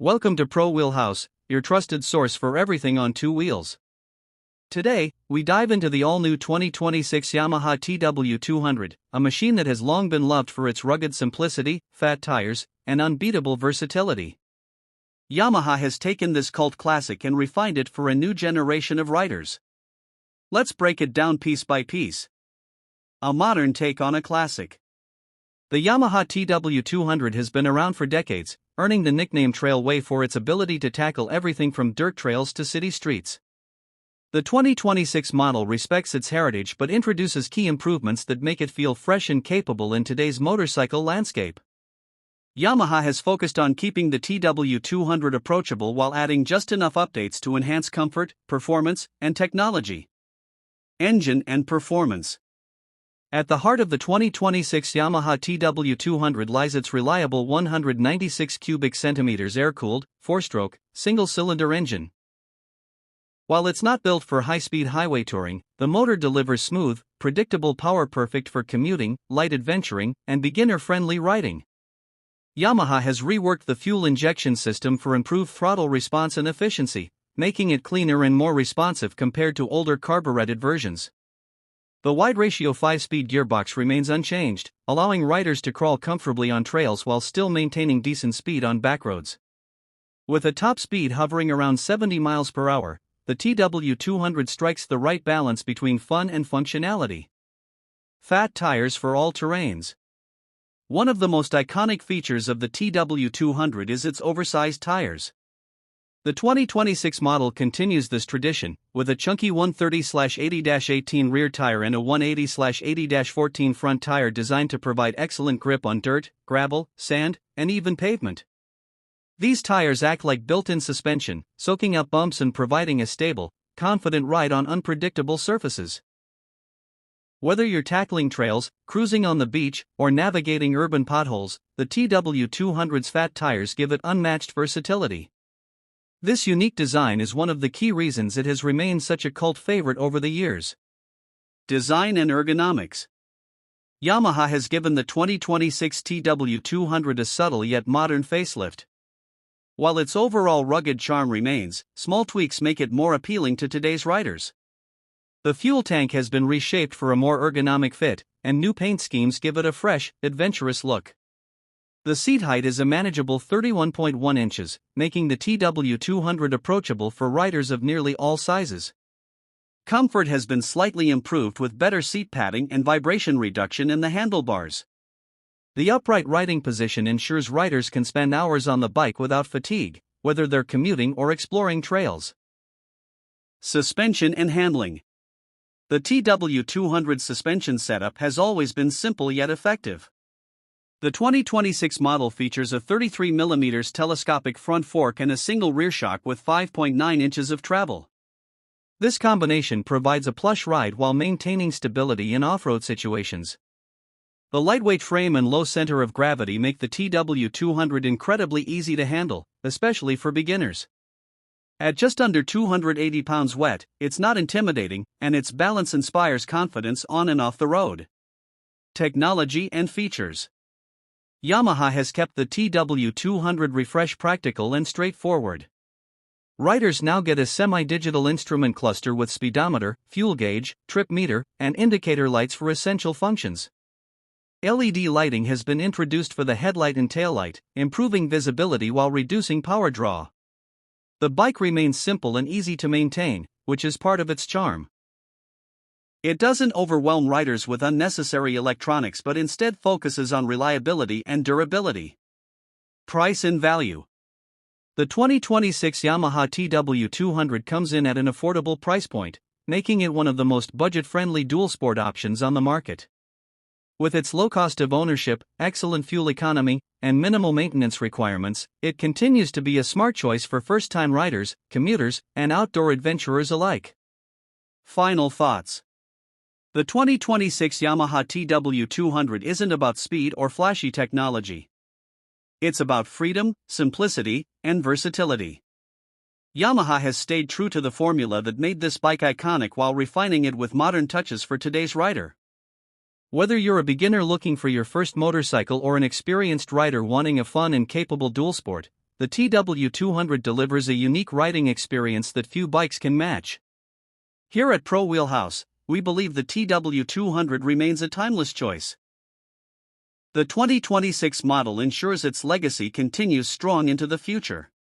Welcome to Pro Wheelhouse, your trusted source for everything on two wheels. Today, we dive into the all-new 2026 Yamaha TW200, a machine that has long been loved for its rugged simplicity, fat tires, and unbeatable versatility. Yamaha has taken this cult classic and refined it for a new generation of riders. Let's break it down piece by piece. A modern take on a classic. The Yamaha TW200 has been around for decades, earning the nickname Trailway for its ability to tackle everything from dirt trails to city streets. The 2026 model respects its heritage but introduces key improvements that make it feel fresh and capable in today's motorcycle landscape. Yamaha has focused on keeping the TW200 approachable while adding just enough updates to enhance comfort, performance, and technology. Engine and performance. At the heart of the 2026 Yamaha TW200 lies its reliable 196 cubic centimeters air-cooled, 4-stroke, single-cylinder engine. While it's not built for high-speed highway touring, the motor delivers smooth, predictable power perfect for commuting, light adventuring, and beginner-friendly riding. Yamaha has reworked the fuel injection system for improved throttle response and efficiency, making it cleaner and more responsive compared to older carbureted versions. The wide-ratio 5-speed gearbox remains unchanged, allowing riders to crawl comfortably on trails while still maintaining decent speed on backroads. With a top speed hovering around 70 miles per hour, the TW200 strikes the right balance between fun and functionality. Fat tires for all terrains. One of the most iconic features of the TW200 is its oversized tires. The 2026 model continues this tradition, with a chunky 130/80-18 rear tire and a 180/80-14 front tire designed to provide excellent grip on dirt, gravel, sand, and even pavement. These tires act like built-in suspension, soaking up bumps and providing a stable, confident ride on unpredictable surfaces. Whether you're tackling trails, cruising on the beach, or navigating urban potholes, the TW200's fat tires give it unmatched versatility. This unique design is one of the key reasons it has remained such a cult favorite over the years. Design and ergonomics. Yamaha has given the 2026 TW200 a subtle yet modern facelift. While its overall rugged charm remains, small tweaks make it more appealing to today's riders. The fuel tank has been reshaped for a more ergonomic fit, and new paint schemes give it a fresh, adventurous look. The seat height is a manageable 31.1 inches, making the TW200 approachable for riders of nearly all sizes. Comfort has been slightly improved with better seat padding and vibration reduction in the handlebars. The upright riding position ensures riders can spend hours on the bike without fatigue, whether they're commuting or exploring trails. Suspension and handling. The TW200 suspension setup has always been simple yet effective. The 2026 model features a 33mm telescopic front fork and a single rear shock with 5.9 inches of travel. This combination provides a plush ride while maintaining stability in off-road situations. The lightweight frame and low center of gravity make the TW200 incredibly easy to handle, especially for beginners. At just under 280 pounds wet, it's not intimidating, and its balance inspires confidence on and off the road. Technology and features. Yamaha has kept the TW200 refresh practical and straightforward. Riders now get a semi-digital instrument cluster with speedometer, fuel gauge, trip meter, and indicator lights for essential functions. LED lighting has been introduced for the headlight and taillight, improving visibility while reducing power draw. The bike remains simple and easy to maintain, which is part of its charm. It doesn't overwhelm riders with unnecessary electronics but instead focuses on reliability and durability. Price and value. The 2026 Yamaha TW200 comes in at an affordable price point, making it one of the most budget-friendly dual-sport options on the market. With its low cost of ownership, excellent fuel economy, and minimal maintenance requirements, it continues to be a smart choice for first-time riders, commuters, and outdoor adventurers alike. Final thoughts. The 2026 Yamaha TW200 isn't about speed or flashy technology. It's about freedom, simplicity, and versatility. Yamaha has stayed true to the formula that made this bike iconic while refining it with modern touches for today's rider. Whether you're a beginner looking for your first motorcycle or an experienced rider wanting a fun and capable dual sport, the TW200 delivers a unique riding experience that few bikes can match. Here at Pro Wheelhouse, we believe the TW200 remains a timeless choice. The 2026 model ensures its legacy continues strong into the future.